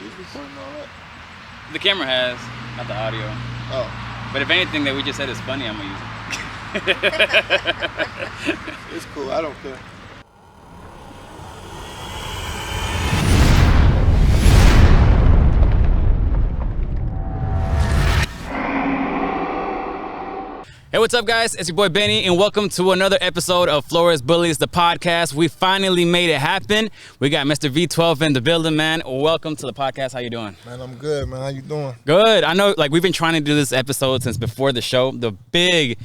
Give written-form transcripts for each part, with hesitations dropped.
She's recording all that? The camera has, not the audio. Oh. But if anything that we just said is funny, I'm gonna use it. It's cool. I don't care. Hey, what's up, guys? It's your boy Benny, and welcome to another episode of Flores Bullies, the podcast. We finally made it happen. We got Mr. V12 in the building, man. Welcome to the podcast. How you doing? Man, I'm good, man. How you doing? Good. I know, like, we've been trying to do this episode since before the show, the big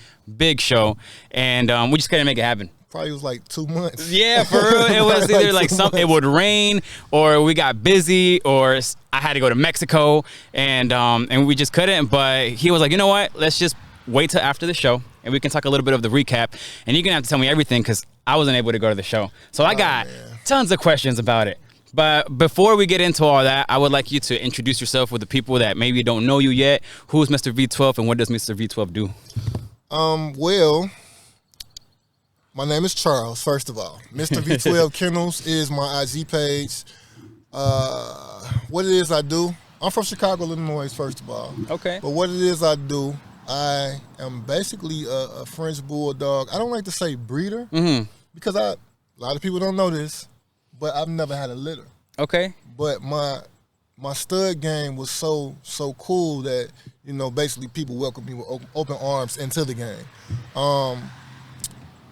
show, and we just couldn't make it happen. Probably was like 2 months. Yeah, for real. It was either like it would rain, or we got busy, or I had to go to Mexico, and we just couldn't. But he was like, you know what? Let's just wait till after the show, and we can talk a little bit of the recap. And you're gonna have to tell me everything because I wasn't able to go to the show. So I got tons of questions about it. But before we get into all that, I would like you to introduce yourself with the people that maybe don't know you yet. Who's Mr. V12, and what does Mr. V12 do? Well, my name is Charles, first of all. Mr. V12 Kennels is my IG page. What it is I do, I'm from Chicago, Illinois, first of all. Okay. But what it is I do, I am basically a French bulldog. I don't like to say breeder because a lot of people don't know this, but I've never had a litter. Okay. But my stud game was so cool that, you know, basically people welcomed me with open arms into the game. I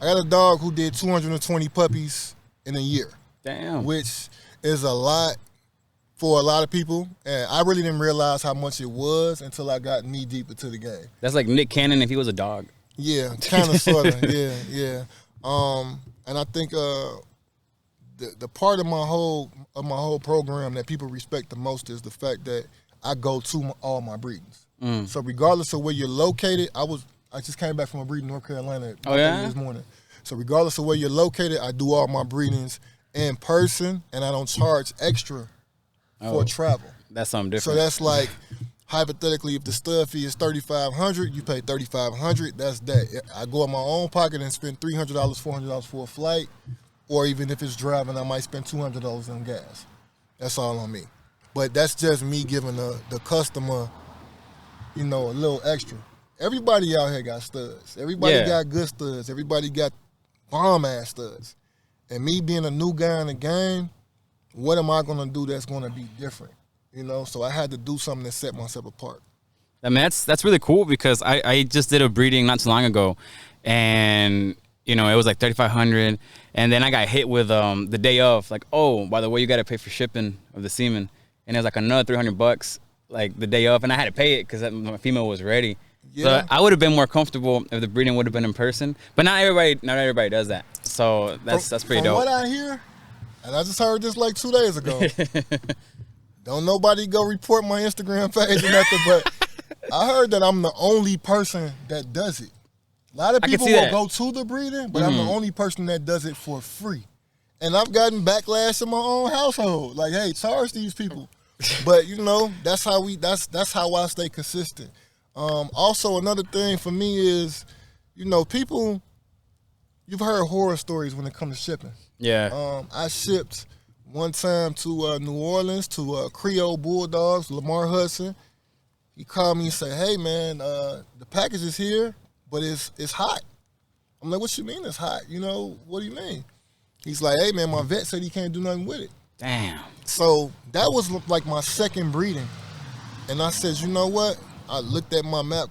got a dog who did 220 puppies in a year. Damn. Which is a lot for a lot of people, and I really didn't realize how much it was until I got knee deep into the game. That's like Nick Cannon if he was a dog. Yeah, kind of, sort of, yeah. And I think the part of my whole program that people respect the most is the fact that I go to all my breedings. So regardless of where you're located, I just came back from a breeding in North Carolina this morning. So regardless of where you're located, I do all my breedings in person, and I don't charge extra for travel. That's something different. So that's like, hypothetically, if the stud fee is $3,500, you pay $3,500. That's that. I go in my own pocket and spend $300, $400 for a flight, or even if it's driving, I might spend $200 on gas. That's all on me. But that's just me giving the customer, you know, a little extra. Everybody out here got studs. Everybody got good studs. Everybody got bomb-ass studs. And me being a new guy in the game, what am I going to do that's going to be different? You know, so I had to do something that set myself apart. I mean, that's really cool because I just did a breeding not too long ago, and, you know, it was like $3,500, and then I got hit with the day of, like, oh, by the way, you got to pay for shipping of the semen, and it was like another $300, like, the day of, and I had to pay it because my female was ready. Yeah. So I would have been more comfortable if the breeding would have been in person, but not everybody does that. So that's pretty dope. From what I hear, and I just heard this like 2 days ago. Don't nobody go report my Instagram page or nothing, but I heard that I'm the only person that does it. A lot of people will go to the breeding, but I'm the only person that does it for free. And I've gotten backlash in my own household. Like, hey, charge these people. But, you know, that's how I stay consistent. Also, another thing for me is, you know, you've heard horror stories when it comes to shipping. Yeah. I shipped one time to New Orleans to Creole Bulldogs, Lamar Hudson. He called me and said, hey, man, the package is here, but it's hot. I'm like, what you mean it's hot? You know, what do you mean? He's like, hey, man, my vet said he can't do nothing with it. Damn. So that was like my second breeding. And I said, you know what? I looked at my not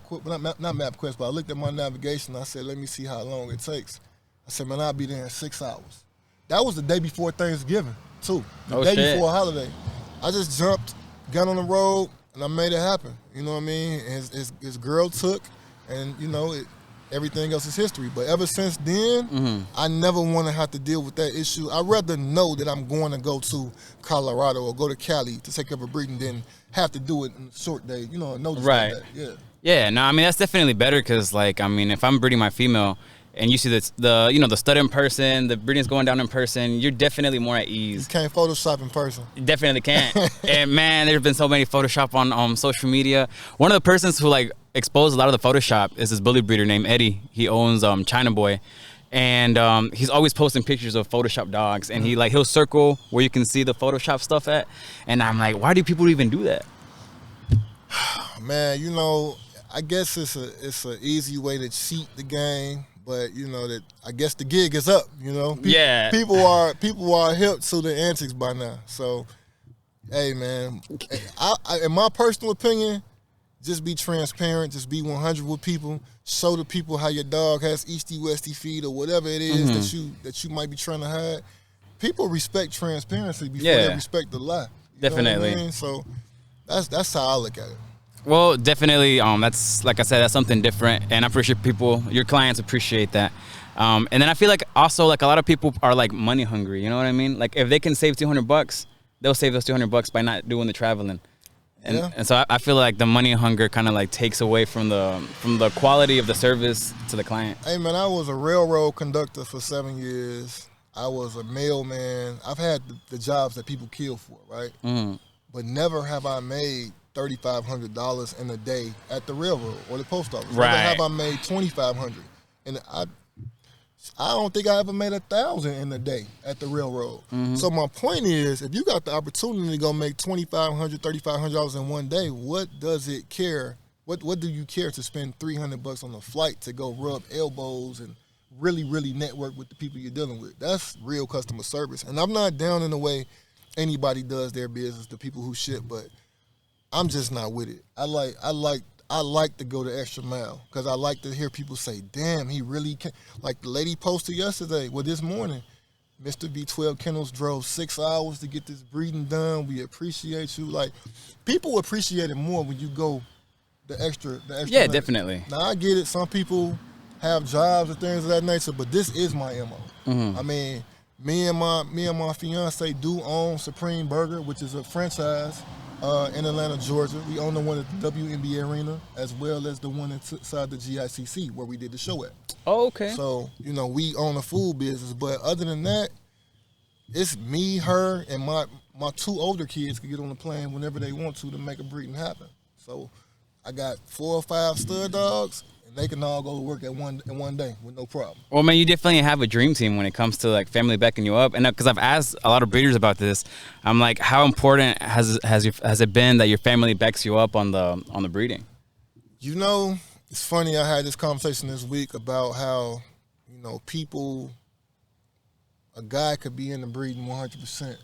MapQuest, but I looked at my navigation. I said, let me see how long it takes. I said, man, I'll be there in 6 hours. That was the day before Thanksgiving, too. The day before a holiday. I just jumped, got on the road, and I made it happen. You know what I mean? His girl took, and, you know, everything else is history. But ever since then, I never want to have to deal with that issue. I'd rather know that I'm going to go to Colorado or go to Cali to take up a breeding than have to do it in a short day. You know, notice like that. Yeah. Yeah, no, I mean, that's definitely better because, like, I mean, if I'm breeding my female, and you see the stud in person, the breeding's going down in person, you're definitely more at ease. You can't Photoshop in person. You definitely can't. And man, there's been so many Photoshop on social media. One of the persons who like exposed a lot of the Photoshop is this bully breeder named Eddie. He owns China Boy. and he's always posting pictures of Photoshop dogs, and he'll circle where you can see the Photoshop stuff at, and I'm like, why do people even do that? Man, I guess it's a easy way to cheat the game, but that I guess the gig is up. Yeah. People are hip to the antics by now. So, hey, man, I in my personal opinion, just be transparent, just be 100 with people. Show the people how your dog has easty westy feet or whatever it is that you might be trying to hide. People respect transparency before they respect the lie. Definitely. Know what I mean? So that's how I look at it. Well, definitely. That's, like I said, that's something different, and I'm pretty sure your clients appreciate that. And then I feel like also like a lot of people are like money hungry. You know what I mean? Like if they can save $200, they'll save those $200 by not doing the traveling. And so I feel like the money hunger kind of like takes away from the quality of the service to the client. Hey man, I was a railroad conductor for 7 years. I was a mailman. I've had the jobs that people kill for, right? Mm. But never have I made $3,500 in a day at the railroad or the post office. Right. Never have I made $2,500, and I don't think I ever made $1,000 in a day at the railroad. Mm-hmm. So my point is, if you got the opportunity to go make $2,500, $3,500 in one day, what does it care? What do you care to spend $300 on a flight to go rub elbows and really, really network with the people you're dealing with? That's real customer service. And I'm not down in the way anybody does their business, the people who ship, but I'm just not with it. I like to go the extra mile because I like to hear people say, damn, he really can. Like the lady posted yesterday, this morning, Mr. V12 Kennels drove 6 hours to get this breeding done. We appreciate you. Like, people appreciate it more when you go the extra Yeah, mile. definitely. Now, I get it. Some people have jobs and things of that nature, but this is my MO. Mm-hmm. I mean, me and my fiance do own Supreme Burger, which is a franchise in Atlanta, Georgia. We own the one at the WNBA Arena as well as the one inside the GICC where we did the show at. Oh, okay. So, we own a food business. But other than that, it's me, her, and my 2 older kids can get on the plane whenever they want to make a breeding happen. So I got 4 or 5 stud dogs, and they can all go to work in one day with no problem. Well, man, you definitely have a dream team when it comes to like family backing you up. And because I've asked a lot of breeders about this, I'm like, how important has it been that your family backs you up on the breeding? It's funny. I had this conversation this week about how a guy could be in the breeding 100%,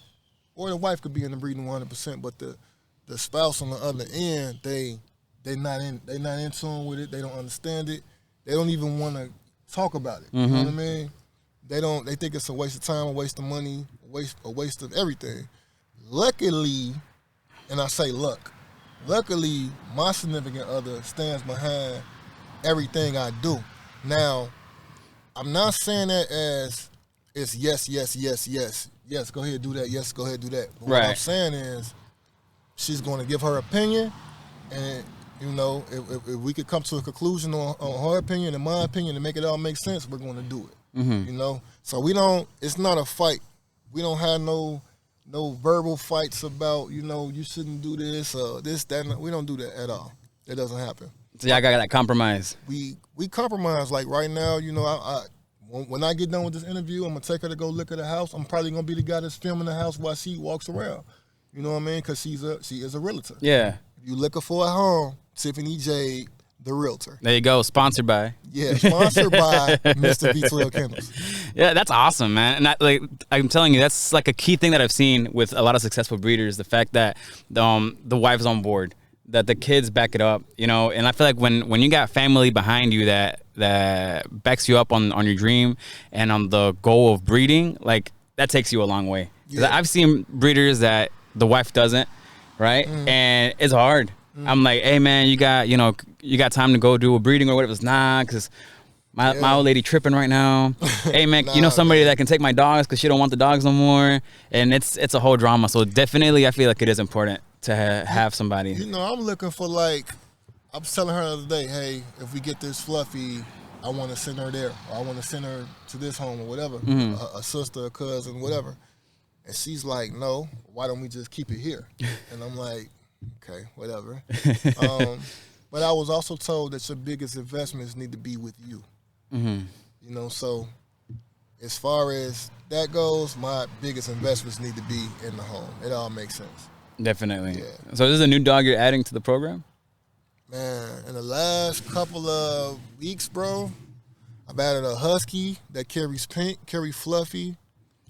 or the wife could be in the breeding 100%, but the spouse on the other end, they not in tune with it. They don't understand it. They don't even want to talk about it. Mm-hmm. You know what I mean? They think it's a waste of time, a waste of money, a waste of everything. Luckily, and I say luckily, my significant other stands behind everything I do. Now, I'm not saying that as it's yes, go ahead, do that. Yes, go ahead, do that. But what I'm saying is she's going to give her opinion, and if we could come to a conclusion on her opinion and my opinion and make it all make sense, we're going to do it. Mm-hmm. So it's not a fight. We don't have no verbal fights about, you shouldn't do this or this, that. We don't do that at all. It doesn't happen. So y'all got that compromise. We compromise. Like right now, when I get done with this interview, I'm going to take her to go look at the house. I'm probably going to be the guy that's filming the house while she walks around. You know what I mean? Because she is a realtor. Yeah. If you looking for a home, Tiffany Jade, the realtor. There you go. Sponsored by. Yeah, sponsored by Mr. V12 Kennels. Yeah, that's awesome, man. And I'm telling you, that's like a key thing that I've seen with a lot of successful breeders, the fact that the wife's on board, that the kids back it up, and I feel like when you got family behind you that backs you up on your dream and on the goal of breeding, like that takes you a long way. Yeah. I've seen breeders that the wife doesn't, right? And it's hard. I'm like, hey man, you got time to go do a breeding or whatever. It's because my old lady tripping right now. Hey man, somebody that can take my dogs because she don't want the dogs no more, and it's a whole drama. So definitely, I feel like it is important to have somebody. I'm looking for I was telling her the other day, hey, if we get this Fluffy, I want to send her there, or I want to send her to this home or whatever, a sister, a cousin, whatever. And she's like, no, why don't we just keep it here? And I'm like, okay, whatever. But I was also told that your biggest investments need to be with you. Mm-hmm. So as far as that goes, my biggest investments need to be in the home. It all makes sense. Definitely. Yeah. So this is a new dog you're adding to the program? Man, in the last couple of weeks, bro, I've added a husky that carries pink, carry fluffy,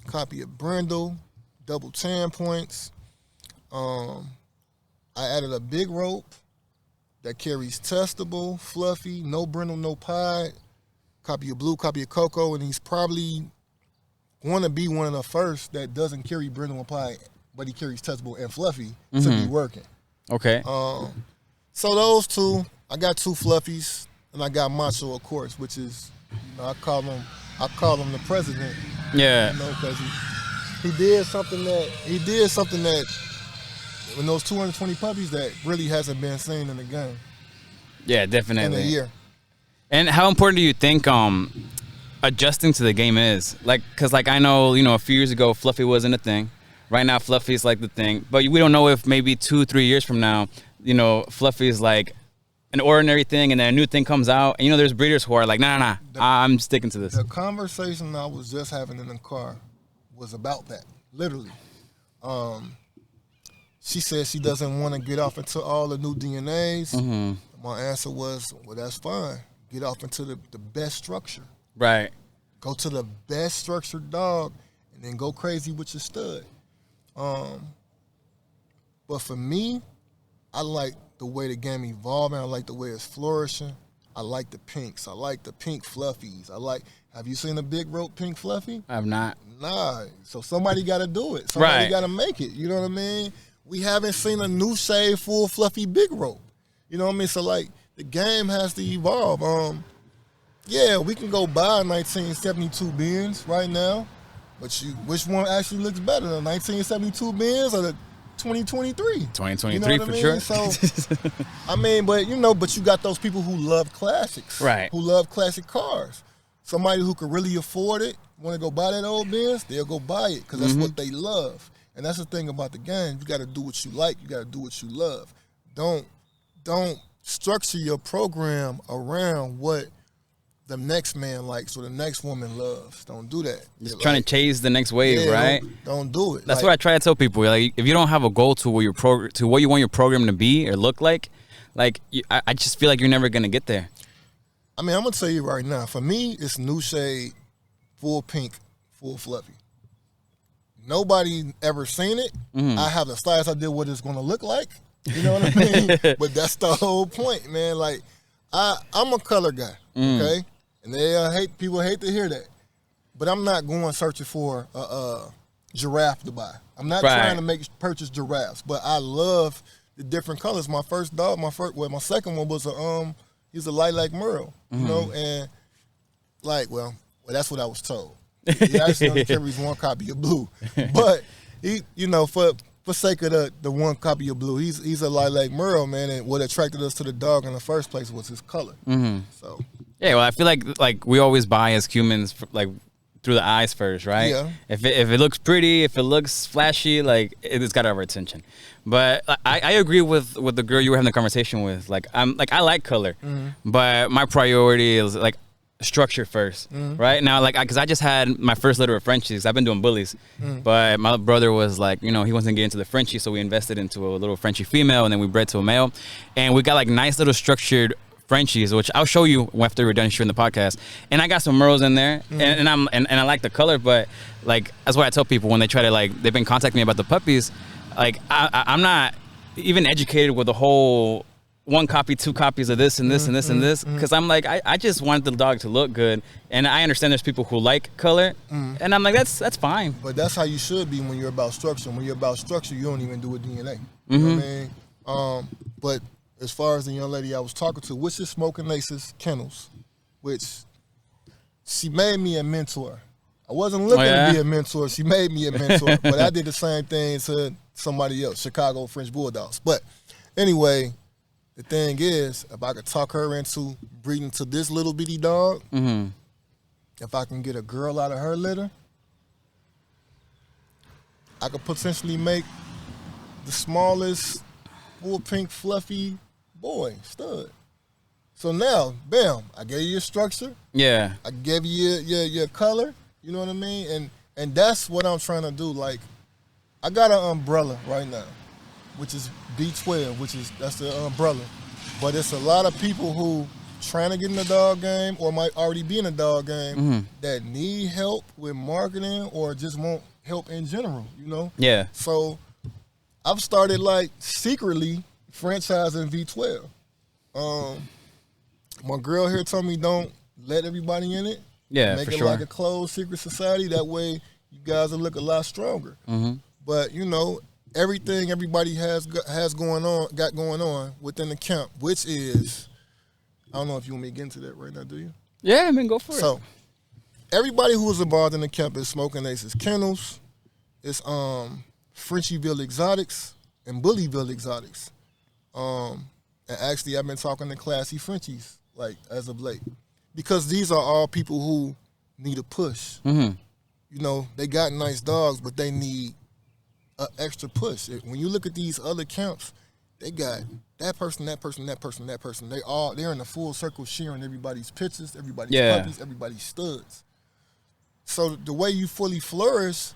copy of brindle, double tan points. I added a big rope that carries testable, fluffy, no brindle, no pied, copy of blue, copy of cocoa, and he's probably going to be one of the first that doesn't carry brindle and pied, but he carries testable and fluffy to be working. Okay. So those two, I got 2 fluffies, and I got Macho, of course, which is, I call him the president. Yeah. Because he did something that in those 220 puppies that really hasn't been seen in the game. Yeah, definitely. In a year. And how important do you think adjusting to the game is? Like, because I know, a few years ago, Fluffy wasn't a thing. Right now, Fluffy is like the thing. But we don't know if maybe 2-3 years from now, Fluffy is like an ordinary thing, and then a new thing comes out. And there's breeders who are like, nah, I'm sticking to this. The conversation I was just having in the car was about that, literally. She said she doesn't want to get off into all the new DNAs. Mm-hmm. My answer was, well, that's fine. Get off into the best structure. Right. Go to the best structured dog, and then go crazy with your stud. But for me, I like the way the game evolving. I like the way it's flourishing. I like the pinks. I like the pink fluffies. Have you seen a big rope pink fluffy? I have not. Nah. So somebody got to do it. Somebody got to make it. You know what I mean? We haven't seen a new shade full fluffy big rope. You know what I mean? So the game has to evolve. Yeah, we can go buy 1972 Benz right now, but which one actually looks better, the 1972 Benz or the 2023? 2023 for sure. So, but you got those people who love classics, right? Who love classic cars. Somebody who could really afford it, want to go buy that old Benz, they'll go buy it because that's what they love. And that's the thing about the game. You got to do what you like. You got to do what you love. Don't structure your program around what the next man likes or the next woman loves. Don't do that. Just trying to chase the next wave, right? Don't do it. That's what I try to tell people. Like, if you don't have a goal to what you want your program to be or look like, I just feel like you're never gonna get there. I mean, I'm gonna tell you right now. For me, it's new shade, full pink, full fluffy. Nobody ever seen it. Mm-hmm. I have the slightest idea what it's gonna look like. You know what I mean? But that's the whole point, man. Like, I'm a color guy, okay? And people hate to hear that. But I'm not going searching for a giraffe to buy. I'm not trying to purchase giraffes, but I love the different colors. My first dog, my second one was he's a lilac merle, you know, and well, that's what I was told. He actually only carries one copy of blue, but he, for sake of the one copy of blue, he's a lilac merle, man, and what attracted us to the dog in the first place was his color. Mm-hmm. So yeah, well, I feel like we always buy as humans through the eyes first, right? Yeah. If it looks pretty, if it looks flashy, it's got our attention. But I agree with the girl you were having the conversation with. I like color, but my priority is structure first, right? Now, because I just had my first litter of Frenchies. I've been doing bullies, but my brother was he wasn't getting into the Frenchie, so we invested into a little Frenchie female, and then we bred to a male, and we got nice little structured Frenchies, which I'll show you after we're done shooting the podcast. And I got some Merles in there, and I like the color, but that's why I tell people when they try to they've been contacting me about the puppies, I'm not even educated with the whole 1 copy, 2 copies of this and this and this and this, because I'm I just want the dog to look good, and I understand there's people who like color, and I'm that's fine. But that's how you should be when you're about structure. When you're about structure, you don't even do a DNA. You know what I mean? But as far as the young lady I was talking to, which is Smoking Laces Kennels, which she made me a mentor. I wasn't looking to be a mentor. She made me a mentor, but I did the same thing to somebody else, Chicago French Bulldogs. But anyway, the thing is, if I could talk her into breeding to this little bitty dog, if I can get a girl out of her litter, I could potentially make the smallest full pink fluffy boy stud. So now, bam, I gave you your structure. Yeah. I gave you your color. You know what I mean? And that's what I'm trying to do. Like, I got an umbrella right now, which is V12, that's the umbrella. But it's a lot of people who trying to get in the dog game or might already be in the dog game that need help with marketing or just want help in general, you know? Yeah. So I've started like secretly franchising V12. My girl here told me don't let everybody in it. Yeah, Make for it sure. like a closed secret society. That way you guys will look a lot stronger. But you know, everything everybody got going on within the camp, which is, I don't know if you want me to get into that right now, do you? Yeah, I mean, go for it. So everybody who was involved in the camp is Smoking Aces Kennels, it's Frenchieville Exotics and Bullyville Exotics. And actually I've been talking to Classy Frenchies like as of late. Because these are all people who need a push. You know, they got nice dogs, but they need an extra push. When you look at these other camps, they got that person. They're in a full circle sharing everybody's pictures, everybody's puppies, everybody's studs. So the way you fully flourish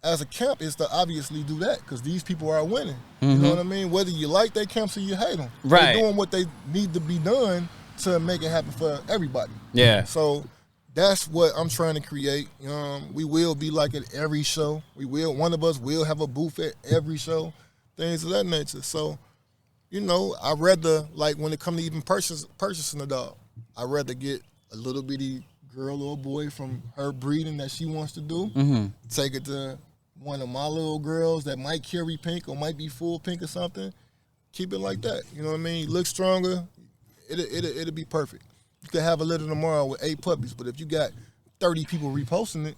as a camp is to obviously do that because these people are winning. You know what I mean? Whether you like their camps or you hate them. Right. They're doing what they need to be done to make it happen for everybody. Yeah. So that's what I'm trying to create. We will be like at every show. One of us will have a booth at every show, things of that nature. So, you know, I'd rather, like when it comes to even purchasing a dog, I'd rather get a little bitty girl or boy from her breeding that she wants to do, take it to one of my little girls that might carry pink or might be full pink or something, keep it like that. You know what I mean? Look stronger. It'll be perfect. You could have a litter tomorrow with 8 puppies, but if you got 30 people reposting it,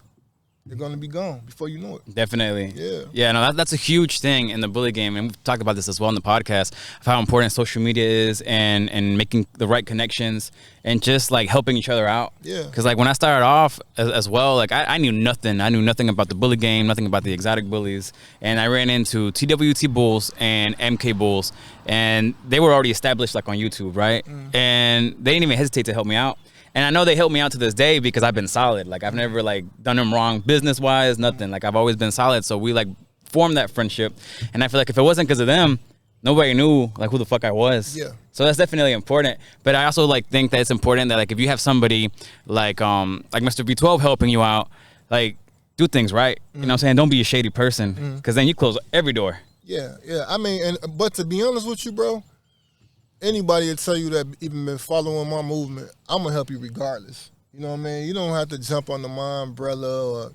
they're gonna be gone before you know it. Definitely. Yeah. Yeah, no, that's a huge thing in the bully game, and we've talked about this as well in the podcast of how important social media is and making the right connections and just like helping each other out. Yeah. Because like when I started off as well, like I knew nothing. I knew nothing about the bully game, nothing about the exotic bullies, and I ran into TWT Bulls and MK Bulls, and they were already established like on YouTube, right? And they didn't even hesitate to help me out. And I know they helped me out to this day because I've been solid. Like I've never like done them wrong business-wise, nothing. Like I've always been solid. So we like formed that friendship. And I feel like if it wasn't because of them, nobody knew like who the fuck I was. Yeah. So that's definitely important. But I also like think that it's important that like if you have somebody like Mr V12 helping you out, like do things right. You know what I'm saying? Don't be a shady person because then you close every door. Yeah. I mean, but to be honest with you, bro, anybody will tell you that even been following my movement, I'm going to help you regardless. You know what I mean? You don't have to jump under my umbrella or,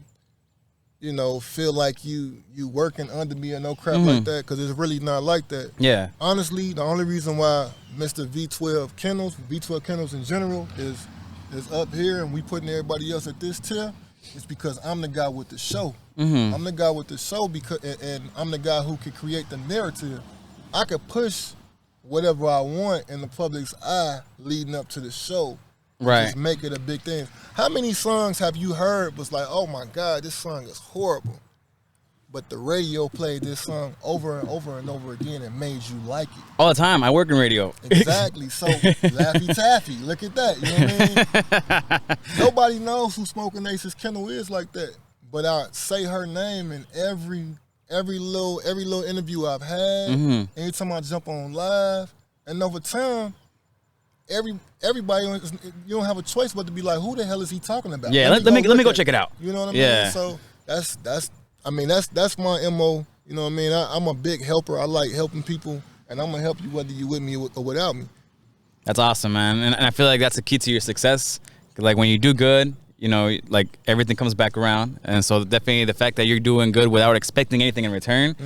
you know, feel like you working under me or no crap like that because it's really not like that. Yeah. Honestly, the only reason why Mr. V12 Kennels in general is up here and we putting everybody else at this tier is because I'm the guy with the show. I'm the guy with the show and I'm the guy who can create the narrative. I could push whatever I want in the public's eye leading up to the show. Right. Just make it a big thing. How many songs have you heard was like, oh my God, this song is horrible. But the radio played this song over and over and over again and made you like it. All the time. I work in radio. Exactly. So Laffy Taffy, look at that. You know what I mean? Nobody knows who Smoking Aces Kennel is like that. But I say her name in every little interview I've had, anytime I jump on live, and over time, everybody, you don't have a choice but to be like, who the hell is he talking about? Yeah, let me go check it out. You know what I Yeah. mean? So that's my MO. You know what I mean? I'm a big helper. I like helping people, and I'm gonna help you whether you with me or without me. That's awesome, man. And I feel like that's the key to your success. Like when you do good, you know, like everything comes back around. And so definitely the fact that you're doing good without expecting anything in return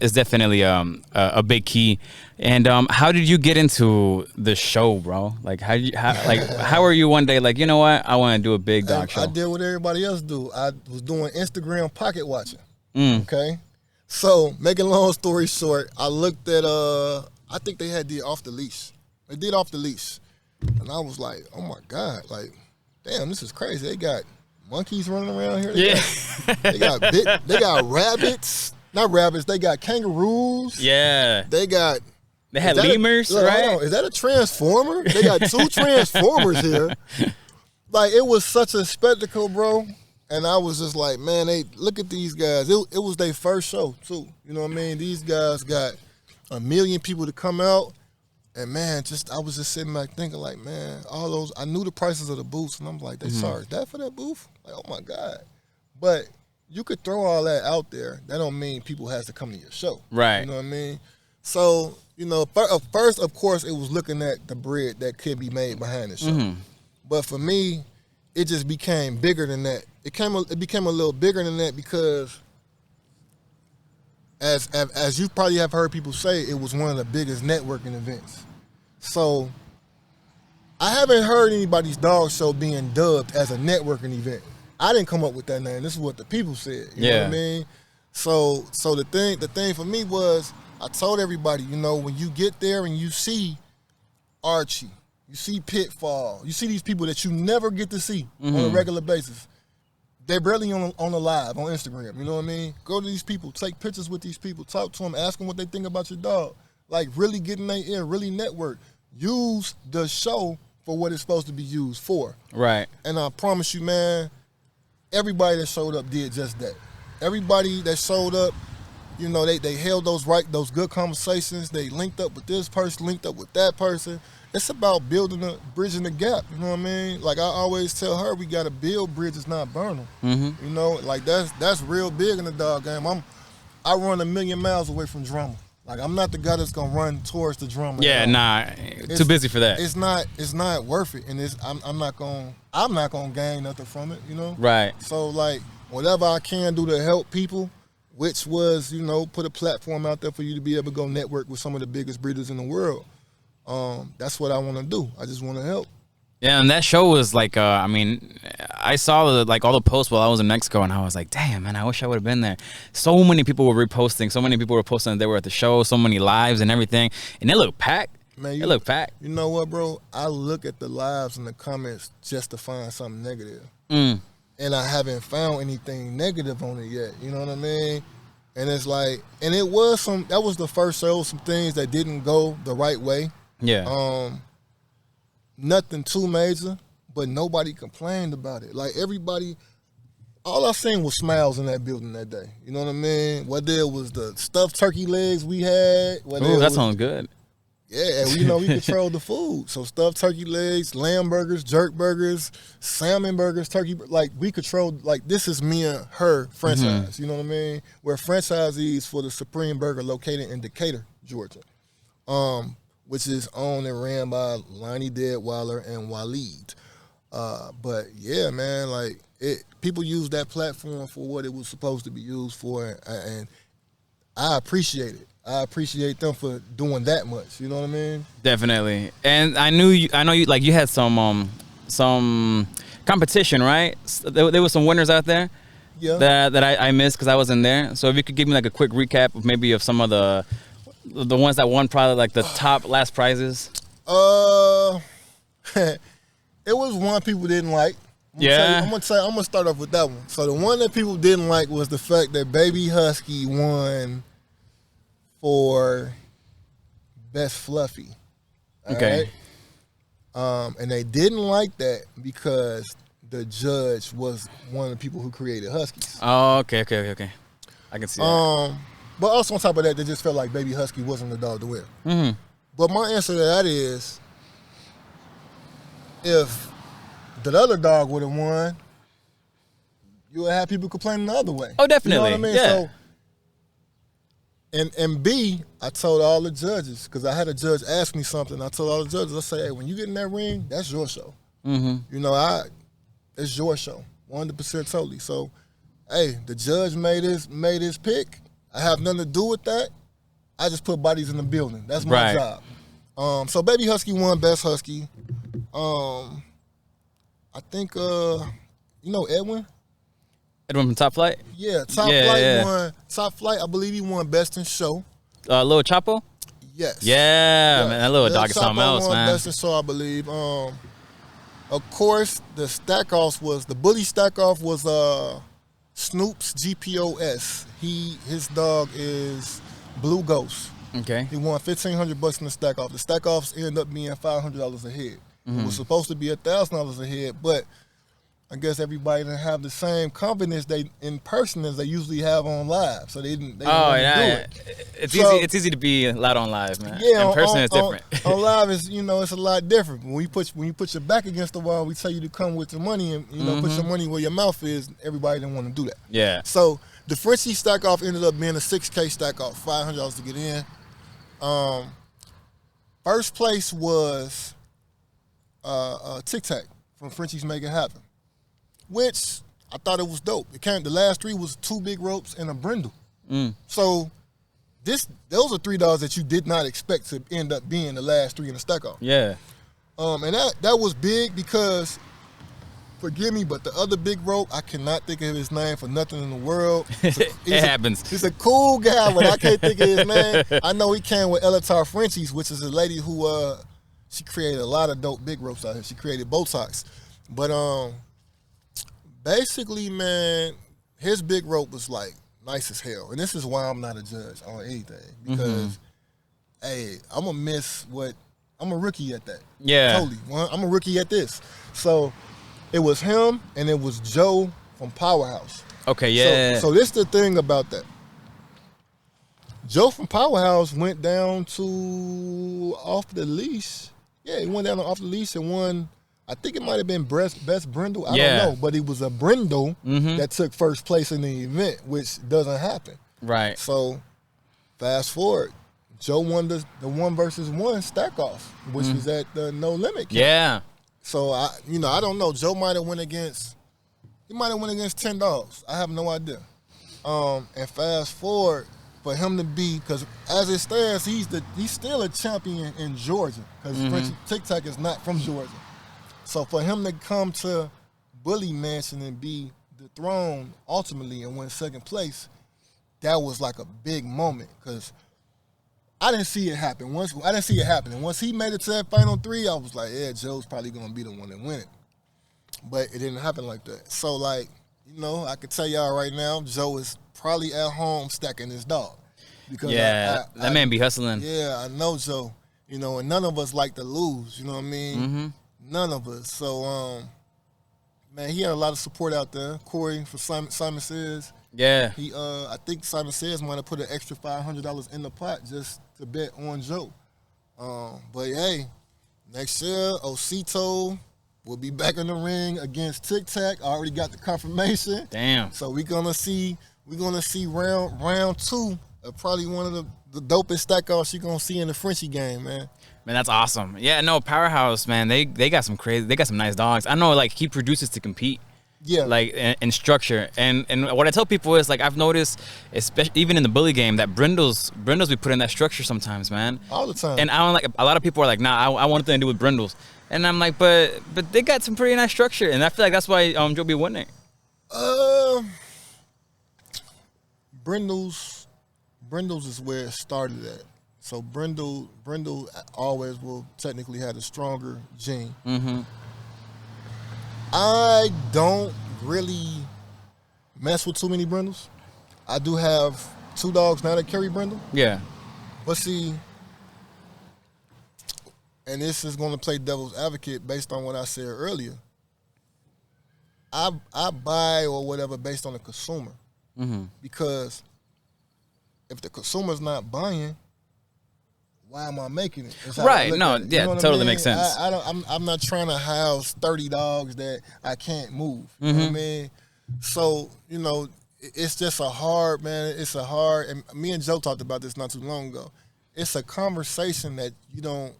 is definitely a big key. And how did you get into the show, bro? Like how are you one day like, you know what? I want to do a big dog show. I did what everybody else do. I was doing Instagram pocket watching. Okay? So, making a long story short, I looked at I think they did Off the Leash. They did Off the Leash. And I was like, oh my God, like, damn, this is crazy. They got monkeys running around here. They got rabbits. Not rabbits. They got kangaroos. Yeah. They had lemurs, right? Hold on. Is that a transformer? They got 2 transformers here. Like, it was such a spectacle, bro. And I was just like, man, they look at these guys. It was their first show too. You know what I mean? These guys got 1 million people to come out. And man, I was just sitting back thinking like, man, all those, I knew the prices of the booths, and I'm like, they charge that for that booth? Like, oh my God. But you could throw all that out there. That don't mean people has to come to your show. Right. You know what I mean? So, you know, first, of course, it was looking at the bread that could be made behind the show. But for me, it just became bigger than that. It became a little bigger than that because as you probably have heard people say, it was one of the biggest networking events. So I haven't heard anybody's dog show being dubbed as a networking event. I didn't come up with that name. This is what the people said. You know what I mean? So the thing for me was, I told everybody, you know, when you get there and you see Archie, you see Pitfall, you see these people that you never get to see on a regular basis. They're barely on the live on Instagram. You know what I mean? Go to these people, take pictures with these people, talk to them, ask them what they think about your dog. Like really get in their ear, really network. Use the show for what it's supposed to be used for. Right. And I promise you, man, everybody that showed up did just that. Everybody that showed up, you know, they held those good conversations. They linked up with this person, linked up with that person. It's about bridging the gap. You know what I mean? Like I always tell her, we gotta build bridges, not burn them. You know, like that's real big in the dog game. I run 1 million miles away from drama. Like I'm not the guy that's gonna run towards the drama. Yeah, nah, too busy for that. It's not worth it, and I'm not gonna gain nothing from it. You know? Right. So like whatever I can do to help people, which was, you know, put a platform out there for you to be able to go network with some of the biggest breeders in the world. That's what I want to do. I just want to help. Yeah, and that show was like, I mean, I saw all the posts while I was in Mexico, and I was like, damn, man, I wish I would have been there. So many people were reposting. So many people were posting that they were at the show. So many lives and everything, and it looked packed. Man, it looked packed. You know what, bro? I look at the lives and the comments just to find something negative. And I haven't found anything negative on it yet. You know what I mean? And it's like, and that was the first show, some things that didn't go the right way. Yeah. Nothing too major, but nobody complained about it. Like everybody, all I seen was smiles in that building that day. You know what I mean? Whether it was the stuffed turkey legs we had. Ooh, that sounds good. Yeah, and you know, we controlled the food. So stuffed turkey legs, lamb burgers, jerk burgers, salmon burgers, turkey, like we controlled, like this is me and her franchise, you know what I mean? We're franchisees for the Supreme Burger located in Decatur, Georgia, which is owned and ran by Lonnie Deadweiler and Waleed. But yeah, man, like people use that platform for what it was supposed to be used for, and I appreciate it. I appreciate them for doing that much. You know what I mean? Definitely. And I know you like you had some competition, right? There was some winners out there. Yeah. That I missed because I wasn't there. So if you could give me like a quick recap of maybe of some of the ones that won probably like the top last prizes. It was one people didn't like. I'm gonna start off with that one. So the one that people didn't like was the fact that Baby Husky won for Best Fluffy. Okay. Right? And they didn't like that because the judge was one of the people who created Huskies. Oh, okay. I can see that. But also on top of that, they just felt like Baby Husky wasn't the dog to win. Mm-hmm. But my answer to that is, if the other dog would have won, you would have people complaining the other way. Oh, definitely. You know what I mean? Yeah. So, and B, I told all the judges, because I had a judge ask me something. I told all the judges, I say, hey, when you get in that ring, that's your show. Mm-hmm. You know, it's your show, 100% totally. So, hey, the judge made his pick. I have nothing to do with that. I just put bodies in the building. That's my job. So Baby Husky won Best Husky. I think, you know Edwin? Edwin from Top Flight? Yeah, Top Flight won. Top Flight, I believe he won Best in Show. Lil Chapo? Yes. Yeah, man, that little dog is something else, man. Best in Show, I believe. Of course, the bully stack-off was Snoop's GPOS. His dog is Blue Ghost. Okay. He won $1,500 in the stack-off. The stack-offs ended up being $500 a head. Mm-hmm. It was supposed to be $1,000 a head, but I guess everybody didn't have the same confidence they in person as they usually have on live, so they didn't. They didn't want to do it. It's easy to be loud on live, man. Yeah, in person it's different. On live is it's a lot different. When you put your back against the wall, we tell you to come with your money and put your money where your mouth is. Everybody didn't want to do that. Yeah. So the Frenchie stack off ended up being a 6K stack off, $500 to get in. First place was Tic Tac from Frenchie's Make It Happen, which I thought it was dope. The last three was 2 big ropes and a brindle. So those are $3 that you did not expect to end up being the last 3 in the stack off. Yeah. And that was big because, forgive me, but the other big rope, I cannot think of his name for nothing in the world. It happens. He's a cool guy, but I can't think of his name. I know he came with Elatar Frenchies, which is a lady who she created a lot of dope big ropes out here. She created Botox. But basically, man, his big rope was like nice as hell. And this is why I'm not a judge on anything. Because, hey, I'm a rookie at that. Yeah. Totally. I'm a rookie at this. So it was him and it was Joe from Powerhouse. Okay, yeah. So this the thing about that. Joe from Powerhouse went down to off the leash. Yeah, he went down off the leash and won. I think it might have been best brindle. I don't know, but it was a brindle that took first place in the event, which doesn't happen. Right. So fast forward, Joe won the 1-versus-1 stack off, which was at the No Limit camp. Yeah. So I don't know. Joe might have went against 10 dogs. I have no idea. And fast forward for him to be, because as it stands, he's still a champion in Georgia, because Tic Tac is not from Georgia. So for him to come to Bully Mansion and be dethroned ultimately and win second place, that was like a big moment, because I didn't see it happen. I didn't see it happening. Once he made it to that final 3, I was like, yeah, Joe's probably going to be the one that win it. But it didn't happen like that. So, like, I could tell y'all right now, Joe is probably at home stacking his dog. Because that man be hustling. Yeah, I know Joe. And none of us like to lose. You know what I mean? None of us. So, man, he had a lot of support out there. Corey for Simon Says. Yeah. I think Simon Says might have put an extra $500 in the pot just to bet on Joe. But hey, next year, Osito will be back in the ring against Tic Tac. I already got the confirmation. Damn. So we're gonna see round 2 of probably one of the dopest stack offs you're gonna see in the Frenchie game, man. Man, that's awesome. Yeah, no, Powerhouse, man, they got some nice dogs. I know, like, he produces to compete. Yeah. Like, in structure. And what I tell people is, like, I've noticed, especially even in the bully game, that brindles be put in that structure sometimes, man. All the time. And I don't like, a lot of people are like, nah, I want nothing to do with brindles. And I'm like, but they got some pretty nice structure. And I feel like that's why Joe be winning. Brindles is where it started at. So Brindle always will technically have a stronger gene. I don't really mess with too many brindles. I do have 2 dogs now that carry brindle. Yeah. But see, and this is going to play devil's advocate based on what I said earlier. I buy or whatever based on the consumer. Because if the consumer's not buying, why am I making it? Right. No, yeah, totally makes sense. I'm not trying to house 30 dogs that I can't move. You know what I mean? So, it's just a hard, man. It's a hard, and me and Joe talked about this not too long ago. It's a conversation that you don't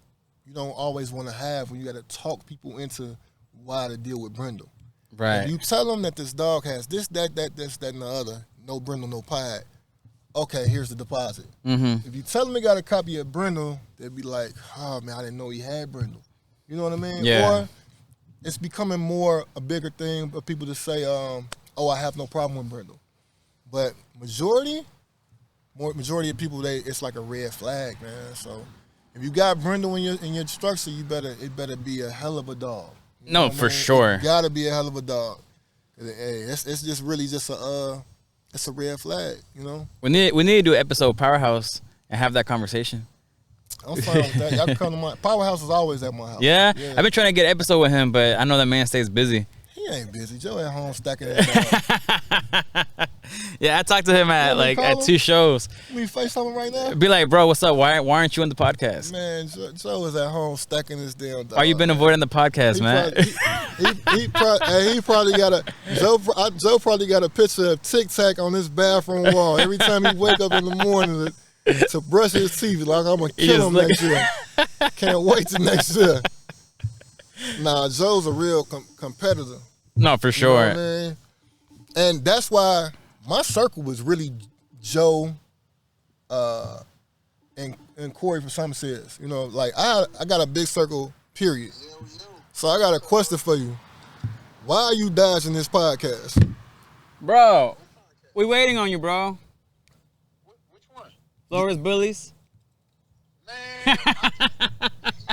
always want to have when you got to talk people into why to deal with brindle. Right. If you tell them that this dog has this, that, and the other, no brindle, no pie. Okay, here's the deposit. If you tell them they got a copy of brindle, they'd be like, oh, man, I didn't know he had brindle. You know what I mean? Yeah. Or it's becoming more a bigger thing for people to say, oh, I have no problem with brindle. But majority of people, it's like a red flag, man. So if you got brindle in your structure, it better be a hell of a dog. You know no, for sure. It gotta be a hell of a dog. Hey, it's just really just it's a red flag, We need to do an episode Powerhouse and have that conversation. I'm fine with that. Y'all can come to my Powerhouse is always at my house. Yeah? I've been trying to get an episode with him, but I know that man stays busy. He he ain't busy. Joe at home stacking that dog. Yeah, I talked to him at 2 shows. We FaceTime him right now? Be like, bro, what's up? Why aren't you in the podcast? Man, Joe is at home stacking his damn dog. Why you been avoiding the podcast, man? He probably got Joe probably got a picture of Tic Tac on his bathroom wall every time he wake up in the morning to brush his teeth. Like, I'm gonna kill him next year. Can't wait till next year. Nah, Joe's a real competitor. No, for sure. You know what I mean? And that's why my circle was really Joe and Corey from Something Says. You know, like I got a big circle, period. So I got a question for you. Why are you dodging this podcast? Bro, we waiting on you, bro. Which one? Flores Bullies. Man, you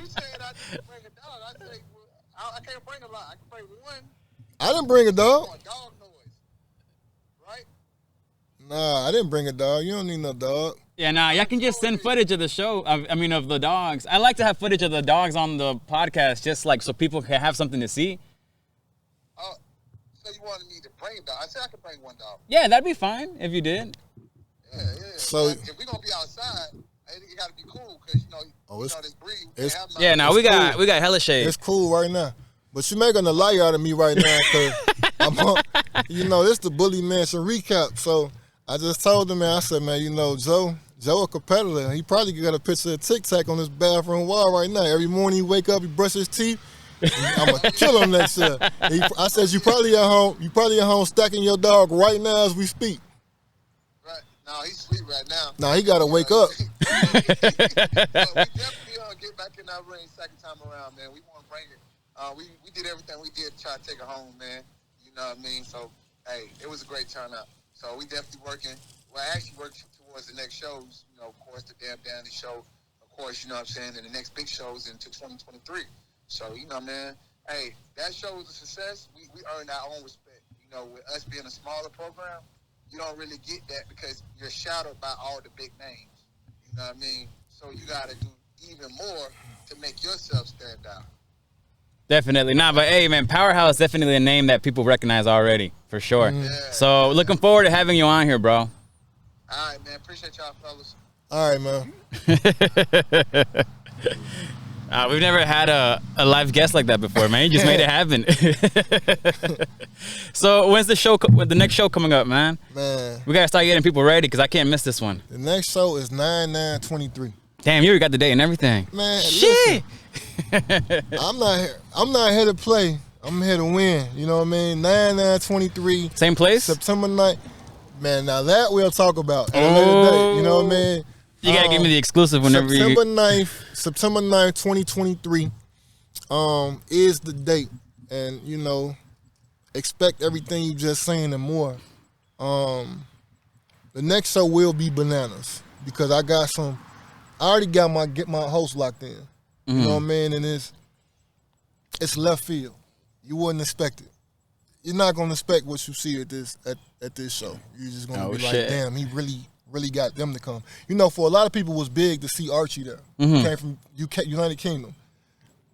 said I didn't bring a dog. I said I can't bring a lot. I can bring one. I didn't bring a dog. Dog noise, right? Nah, I didn't bring a dog. You don't need no dog. Yeah, nah, y'all can just send footage of the show. Of the dogs. I like to have footage of the dogs on the podcast, just like so people can have something to see. So you wanted me to bring a dog? I said I could bring one dog. Yeah, that'd be fine if you did. Yeah. So if we're gonna be outside, it gotta be cool because this breed. Yeah, now we got hella shade. It's cool right now. But you making a liar out of me right now because this the Bully Mansion recap. So I just told him, man, I said, man, Joe a competitor. He probably got a picture of Tic Tac on his bathroom wall right now. Every morning he wake up, he brush his teeth. I'm gonna kill him next year. I said, you probably at home stacking your dog right now as we speak. Right. No, he's asleep right now. Now he gotta wake up. We definitely get back in our ring second time around, man. We want to bring it. We did everything we did to try to take it home, man. You know what I mean? So, hey, it was a great turnout. So we definitely working. Well, I actually working towards the next shows. Of course, the Damn Dandy show. Of course, you know what I'm saying? And the next big shows into 2023. So, man, hey, that show was a success. We earned our own respect. With us being a smaller program, you don't really get that because you're shadowed by all the big names. You know what I mean? So you got to do even more to make yourself stand out. Definitely. Nah, but hey, man, Powerhouse is definitely a name that people recognize already, for sure. Mm-hmm. Yeah. So looking forward to having you on here, bro. All right, man. Appreciate y'all, fellas. All right, man. We've never had a live guest like that before, man. You just made it happen. So when's the next show coming up, man? Man. We got to start getting people ready because I can't miss this one. The next show is 9/9/23. Damn, you already got the date and everything. Man, shit. I'm not here to play. I'm here to win. You know what I mean? 9/9/23. Same place? September 9th. Man, now that we'll talk about at a later date. You know what I mean? You gotta give me the exclusive whenever September 9th, 2023 is the date. And, expect everything you just seen and more. The next show will be bananas because I already got my host locked in. You know what I mean? And it's left field. You wouldn't expect it. You're not gonna expect what you see at this show. You're just gonna be like, damn, he really got them to come. For a lot of people, it was big to see Archie there. Came from United Kingdom.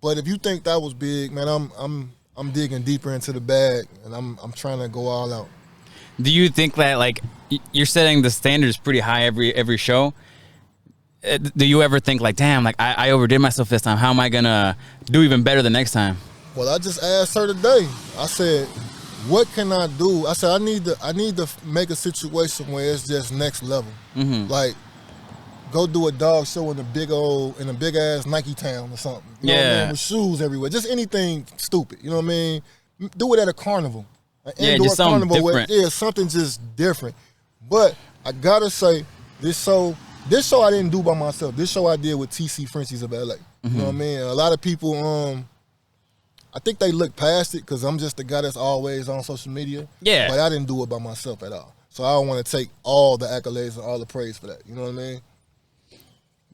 But if you think that was big, man, I'm digging deeper into the bag, and I'm trying to go all out. Do you think that like you're setting the standards pretty high every show? Do you ever think like, damn, like I overdid myself this time? How am I gonna do even better the next time? Well, I just asked her today. I said, what can I do? I said, I need to make a situation where it's just next level. Like, go do a dog show in a big ass Nike town or something. You know what I mean? With shoes everywhere. Just anything stupid. You know what I mean? Do it at a carnival. An indoor just something carnival different. Something just different. But I gotta say, this show I didn't do by myself. This show I did with TC Frenchies of LA. You know what I mean? A lot of people, I think they look past it because I'm just the guy that's always on social media. Yeah. But I didn't do it by myself at all. So I don't want to take all the accolades and all the praise for that. You know what I mean?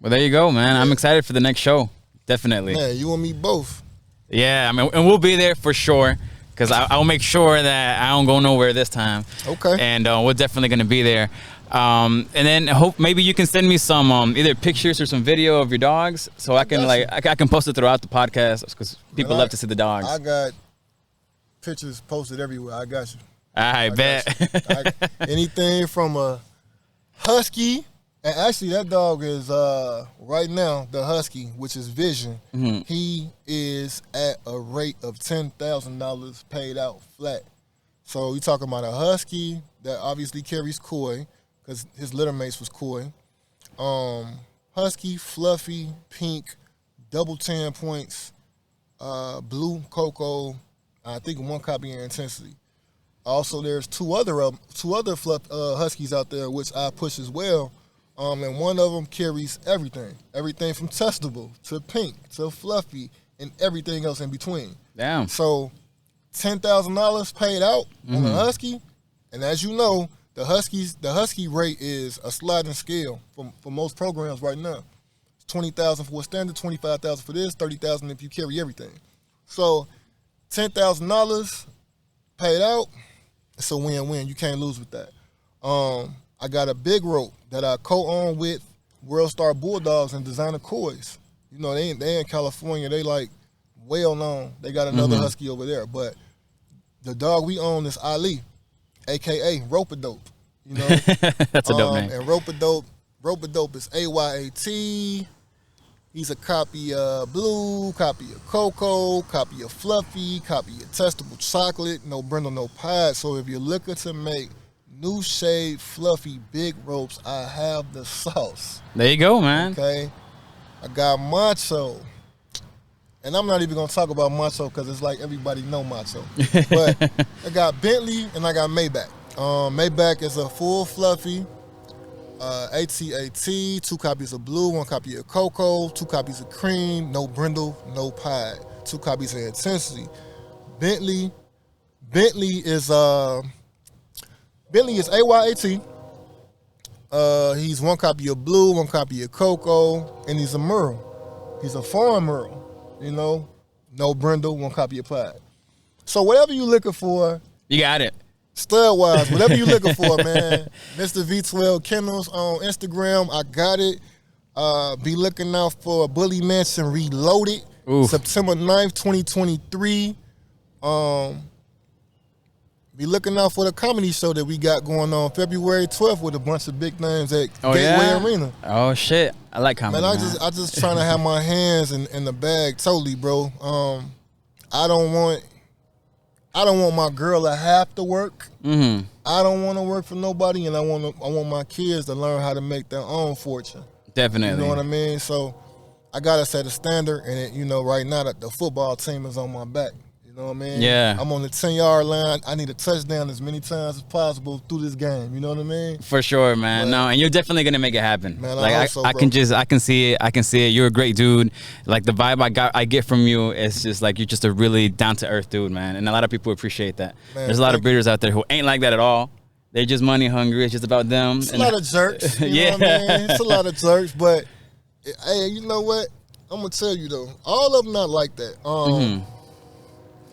Well, there you go, man. I'm excited for the next show. Definitely. Man, you and me both. Yeah, I mean, and we'll be there for sure because I'll make sure that I don't go nowhere this time. Okay. And we're definitely going to be there. And then hope maybe you can send me some either pictures or some video of your dogs so I can I can post it throughout the podcast because people love to see the dogs. I got pictures posted everywhere. I got you. I bet. Anything from a husky, and actually that dog is right now the husky, which is Vision. Mm-hmm. He is at a rate of $10,000 paid out flat. So you talking about a husky that obviously carries Koi, because his litter mates was Koi. Husky, fluffy, pink, double 10 points, blue cocoa. I think 1 copy in intensity. Also, there's two other huskies out there which I push as well, and one of them carries everything from testable to pink to fluffy and everything else in between. Damn. So, $10,000 paid out on a husky, and as you know, the husky rate is a sliding scale for most programs right now. It's $20,000 for a standard, $25,000 for this, $30,000 if you carry everything. So, $10,000 paid out. It's a win-win. You can't lose with that. I got a big rope that I co-own with World Star Bulldogs and Designer Kois. You know, they in California. They like well known. They got another husky over there. But the dog we own is Ali, a.k.a. Rope-A-Dope. You know? That's a dope name. And Rope-A-Dope is AYAT. He's a copy of Blue, copy of Cocoa, copy of Fluffy, copy of Testable Chocolate, no brindle, no pie. So if you're looking to make new shade, fluffy, big ropes, I have the sauce. There you go, man. Okay? I got Macho. And I'm not even going to talk about Macho because it's like everybody know Macho. But I got Bentley and I got Maybach. Maybach is a full fluffy. AT-AT, 2 copies of blue, 1 copy of cocoa, 2 copies of cream, no brindle, no pie, 2 copies of intensity. Bentley is AYAT. He's 1 copy of blue, 1 copy of cocoa, and he's a Merle. He's a foreign Merle, you know, no brindle, 1 copy of pie. So whatever you're looking for, you got it. Stud-wise, whatever you're looking for, man. Mr V12 Kennels on Instagram, I got it. Be looking out for Bully Mansion Reloaded, September 9th, 2023. Be looking out for the comedy show that we got going on February 12th with a bunch of big names at Gateway Arena. Oh, shit. I like comedy, man. I just trying to have my hands in the bag totally, bro. I don't want my girl to have to work. Mm-hmm. I don't want to work for nobody, and I want my kids to learn how to make their own fortune. Definitely. You know what I mean? So I gotta set a standard, and right now the football team is on my back. You know what I mean? Yeah. I'm on the 10-yard line. I need a touchdown as many times as possible through this game. You know what I mean? For sure, man. No, and you're definitely gonna make it happen. Man, like I can see it. You're a great dude. Like the vibe I get from you is just like you're just a really down to earth dude, man. And a lot of people appreciate that. Man, there's a lot of breeders out there who ain't like that at all. They're just money hungry. It's just about them. It's a lot of jerks. You know what I mean? It's a lot of jerks, but hey, you know what? I'm gonna tell you though, all of them not like that.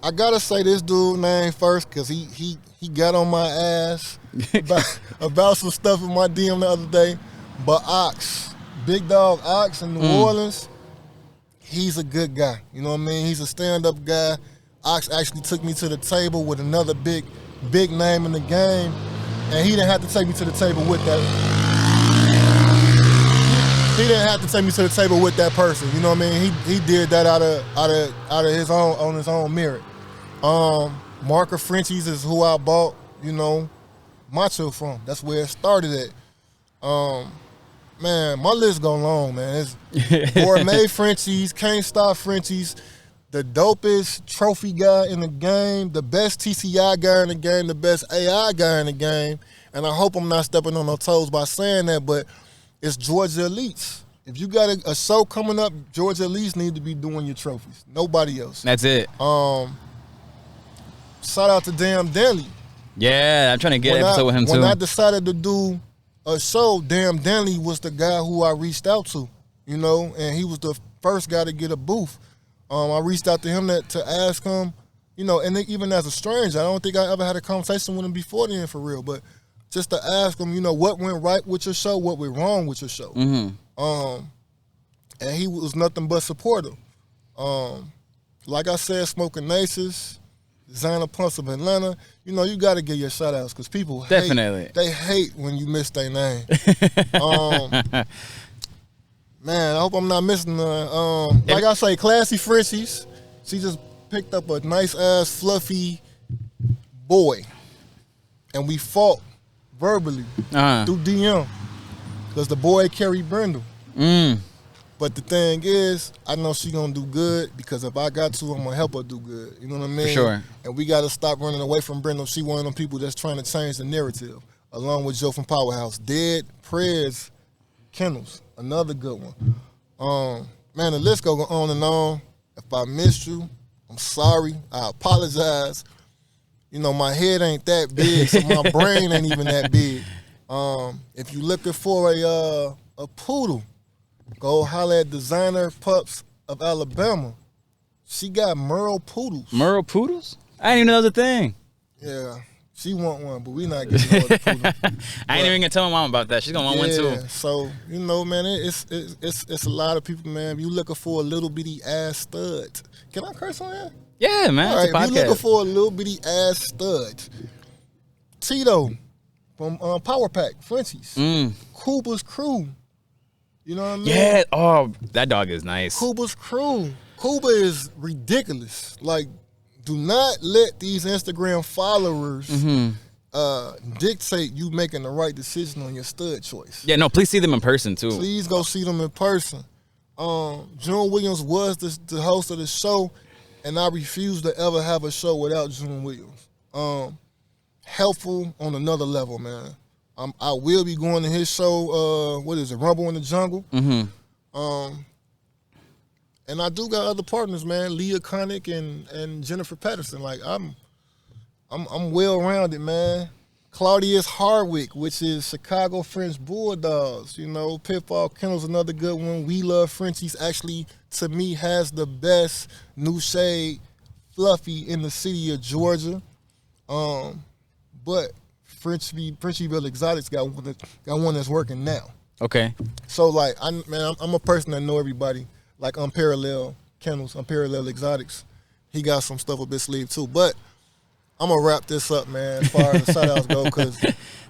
I gotta say this dude name first because he got on my ass about some stuff in my DM the other day. But Ox, Big Dog Ox in New Orleans, he's a good guy. You know what I mean? He's a stand-up guy. Ox actually took me to the table with another big name in the game, and he didn't have to take me to the table with that. He didn't have to take me to the table with that person. You know what I mean? He did that out of his own on his own merit. Marker Frenchies is who I bought, Macho from. That's where it started at. Man, my list go long, man. It's gourmet Frenchies, can't stop Frenchies, the dopest trophy guy in the game, the best TCI guy in the game, the best AI guy in the game. And I hope I'm not stepping on no toes by saying that, but it's Georgia Elites. If you got a show coming up, Georgia Elites need to be doing your trophies. Nobody else. That's it. Shout out to Damn Danley. Yeah, I'm trying to get an episode with him too. When I decided to do a show, Damn Danley was the guy who I reached out to, and he was the first guy to get a booth. I reached out to him to ask him, and even as a stranger, I don't think I ever had a conversation with him before then for real, but just to ask him, what went right with your show, what went wrong with your show. Mm-hmm. And he was nothing but supportive. Like I said, Smoking Aces, Designer Punks of Atlanta. You know, you got to get your shout outs because people Definitely. They hate when you miss their name. Man, I hope I'm not missing none. Like I say, Classy Frenchies. She just picked up a nice ass fluffy boy, and we fought verbally through DM because the boy carried Brindle. But the thing is, I know she gonna do good because if I got to, I'm gonna help her do good. You know what I mean? For sure. And we gotta stop running away from Brindle. She one of them people that's trying to change the narrative, along with Joe from Powerhouse. Dead Prez Kennels, another good one. Man, the list go on and on. If I missed you, I'm sorry. I apologize. You know, my head ain't that big, so my brain ain't even that big. If you looking for a poodle, go holler at Designer Pups of Alabama. She got Merle poodles. Merle poodles? I didn't even know that was a thing. Yeah, she want one, but we not getting no other poodle. I ain't even gonna tell my mom about that. She's gonna want one too. So you know, man, it's a lot of people, man. If you looking for a little bitty ass stud, can I curse on here? Yeah, man. All It's right, a if you podcast. looking for a little bitty ass stud, Tito from Power Pack Frenchies, Kuba's Crew. You know what I mean? Yeah. Oh, that dog is nice. Kuba's Crew. Kuba is ridiculous. Like, do not let these Instagram followers dictate you making the right decision on your stud choice. Yeah, no, please see them in person too. Please go see them in person. June Williams was the host of the show, and I refuse to ever have a show without June Williams. Helpful on another level, man. I will be going to his show. What is it? Rumble in the Jungle. And I do got other partners, man. Leah Connick and Jennifer Patterson. Like I'm well rounded, man. Claudius Hardwick, which is Chicago French Bulldogs. You know, Pitfall Kennels, another good one. We Love Frenchies. Actually, to me, has the best new shade fluffy in the city of Georgia. But Frenchieville Exotics got one that's working now. Okay. So like, I'm a person that know everybody. Like Unparalleled Kennels, Unparalleled Exotics. He got some stuff up his sleeve too. But I'm gonna wrap this up, man, as far as the shout outs go, because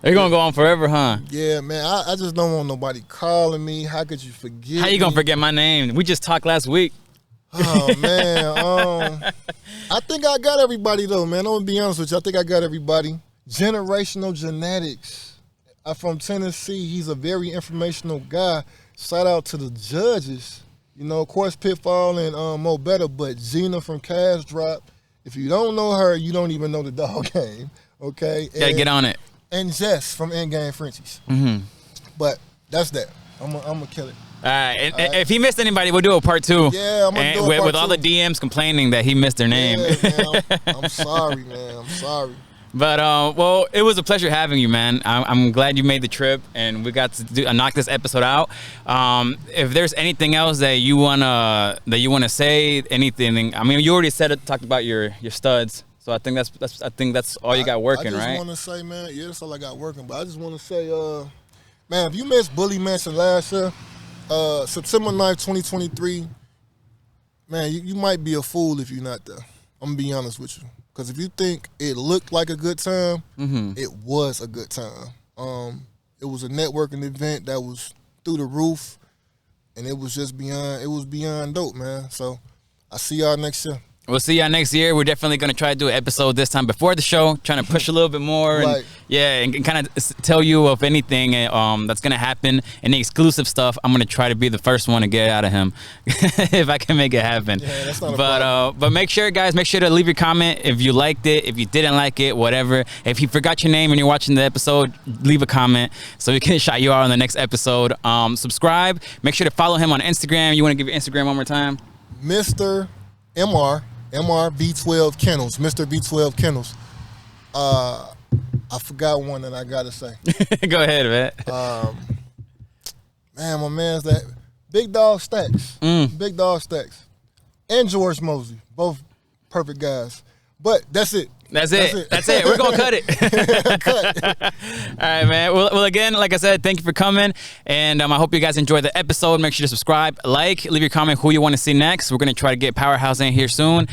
they're gonna go on forever, huh? Yeah, man. I just don't want nobody calling me. How could you forget? How you gonna forget my name? We just talked last week. Oh man. I think I got everybody though, man. I'm gonna be honest with you. I think I got everybody. Generational Genetics. I'm from Tennessee. He's a very informational guy. Shout out to the judges. You know, of course, Pitfall and Mo Better, but Gina from Cash Drop. If you don't know her, you don't even know the dog game. Okay? Gotta get on it. And Jess from Endgame Frenchies. But that's that. I'm gonna kill it. All right. And if he missed anybody, we'll do a part 2. Yeah, I'm gonna do a part with all 2. the DMs complaining that he missed their name. Yeah, man, I'm sorry, man. I'm sorry. But well, it was a pleasure having you, man. I'm glad you made the trip, and we got to knock this episode out. If there's anything else that you wanna say, anything. I mean, you already talked about your studs, so I think that's all you got working, right? I just want to say, man, yeah, that's all I got working. But I just want to say, man, if you missed Bully Mansion last year, September 9th, 2023, man, you might be a fool if you're not there. I'm gonna be honest with you. Because if you think it looked like a good time, it was a good time. It was a networking event that was through the roof, and it was beyond dope, man. So I see y'all next year. We'll see y'all next year. We're definitely going to try to do an episode this time before the show, trying to push a little bit more. Right. And kind of tell you of anything that's going to happen. Any exclusive stuff, I'm going to try to be the first one to get out of him if I can make it happen. Yeah, that's not a problem. But make sure, guys, to leave your comment if you liked it, if you didn't like it, whatever. If you forgot your name and you're watching the episode, leave a comment so we can shout you out on the next episode. Subscribe. Make sure to follow him on Instagram. You want to give your Instagram one more time? Mr. V12 Kennels. Mr. V12 Kennels. I forgot one that I gotta say. Go ahead, man. Man, my man's that Big Dog Stacks. Big Dog Stacks. And George Mosley. Both perfect guys. But that's it. That's it. We're going to cut it. Cut. All right, man. Well, again, like I said, thank you for coming. And I hope you guys enjoyed the episode. Make sure to subscribe, leave your comment who you want to see next. We're going to try to get Powerhouse in here soon.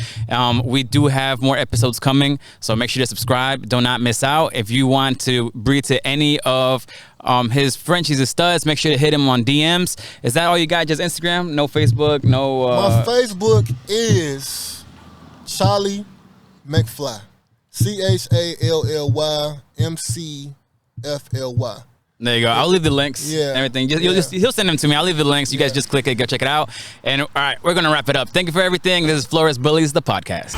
We do have more episodes coming, so make sure to subscribe. Do not miss out. If you want to breathe to any of his Frenchies and studs, make sure to hit him on DMs. Is that all you got? Just Instagram? No Facebook? No. My Facebook is Charlie McFly. CHALLYMCFLY. There you go. I'll leave the links. Yeah. Everything. He'll send them to me. I'll leave the links. You guys just click it. Go check it out. And all right, we're gonna wrap it up. Thank you for everything. This is Flores Bullies, the podcast.